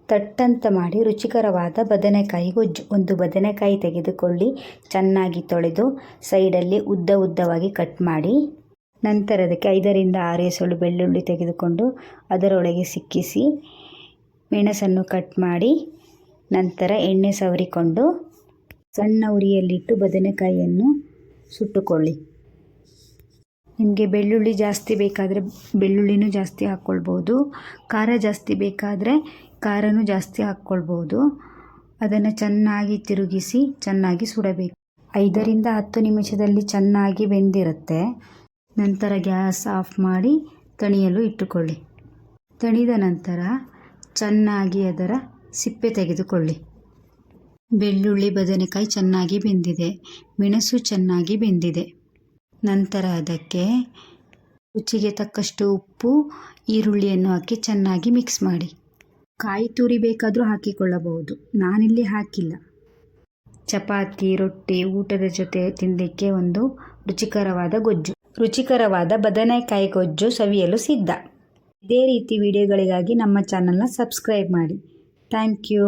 ತಟ್ಟಂತ ಮಾಡಿ ರುಚಿಕರವಾದ ಬದನೆಕಾಯಿ ಗೊಜ್ಜು. ಒಂದು ಬದನೆಕಾಯಿ ತೆಗೆದುಕೊಳ್ಳಿ, ಚೆನ್ನಾಗಿ ತೊಳೆದು ಸೈಡಲ್ಲಿ ಉದ್ದವಾಗಿ ಕಟ್ ಮಾಡಿ, ನಂತರ ಅದಕ್ಕೆ 5ರಿಂದ 6 ಎಸಳು ಬೆಳ್ಳುಳ್ಳಿ ತೆಗೆದುಕೊಂಡು ಅದರೊಳಗೆ ಸಿಕ್ಕಿಸಿ, ಮೆಣಸನ್ನು ಕಟ್ ಮಾಡಿ, ನಂತರ ಎಣ್ಣೆ ಸವರಿಕೊಂಡು ಸಣ್ಣ ಉರಿಯಲ್ಲಿಟ್ಟು ಬದನೆಕಾಯಿಯನ್ನು ಸುಟ್ಟುಕೊಳ್ಳಿ. ನಿಮಗೆ ಬೆಳ್ಳುಳ್ಳಿ ಜಾಸ್ತಿ ಬೇಕಾದರೆ ಬೆಳ್ಳುಳ್ಳಿನೂ ಜಾಸ್ತಿ ಹಾಕ್ಕೊಳ್ಬೋದು, ಖಾರ ಜಾಸ್ತಿ ಬೇಕಾದರೆ ಖಾರನೂ ಜಾಸ್ತಿ ಹಾಕ್ಕೊಳ್ಬೋದು. ಅದನ್ನು ಚೆನ್ನಾಗಿ ತಿರುಗಿಸಿ ಚೆನ್ನಾಗಿ ಸುಡಬೇಕು. 5ರಿಂದ 10 ನಿಮಿಷದಲ್ಲಿ ಚೆನ್ನಾಗಿ ಬೆಂದಿರುತ್ತೆ. ನಂತರ ಗ್ಯಾಸ್ ಆಫ್ ಮಾಡಿ ತಣಿಯಲು ಇಟ್ಟುಕೊಳ್ಳಿ. ತಣಿದ ನಂತರ ಚೆನ್ನಾಗಿ ಅದರ ಸಿಪ್ಪೆ ತೆಗೆದುಕೊಳ್ಳಿ. ಬೆಳ್ಳುಳ್ಳಿ ಬದನೆಕಾಯಿ ಚೆನ್ನಾಗಿ ಬೆಂದಿದೆ, ಮೆಣಸು ಚೆನ್ನಾಗಿ ಬೆಂದಿದೆ. ನಂತರ ಅದಕ್ಕೆ ರುಚಿಗೆ ತಕ್ಕಷ್ಟು ಉಪ್ಪು, ಈರುಳ್ಳಿಯನ್ನು ಹಾಕಿ ಚೆನ್ನಾಗಿ ಮಿಕ್ಸ್ ಮಾಡಿ. ಕಾಯಿ ತುರಿ ಬೇಕಾದರೂ ಹಾಕಿಕೊಳ್ಳಬಹುದು, ನಾನಿಲ್ಲಿ ಹಾಕಿಲ್ಲ. ಚಪಾತಿ, ರೊಟ್ಟಿ, ಊಟದ ಜೊತೆ ತಿನ್ನಲಿಕ್ಕೆ ಒಂದು ರುಚಿಕರವಾದ ಗೊಜ್ಜು. ರುಚಿಕರವಾದ ಬದನೆಕಾಯಿ ಗೊಜ್ಜು ಸವಿಯಲು ಸಿದ್ಧ. ಇದೇ ರೀತಿ ವಿಡಿಯೋಗಳಿಗಾಗಿ ನಮ್ಮ ಚಾನಲ್ನ ಸಬ್ಸ್ಕ್ರೈಬ್ ಮಾಡಿ. Thank you.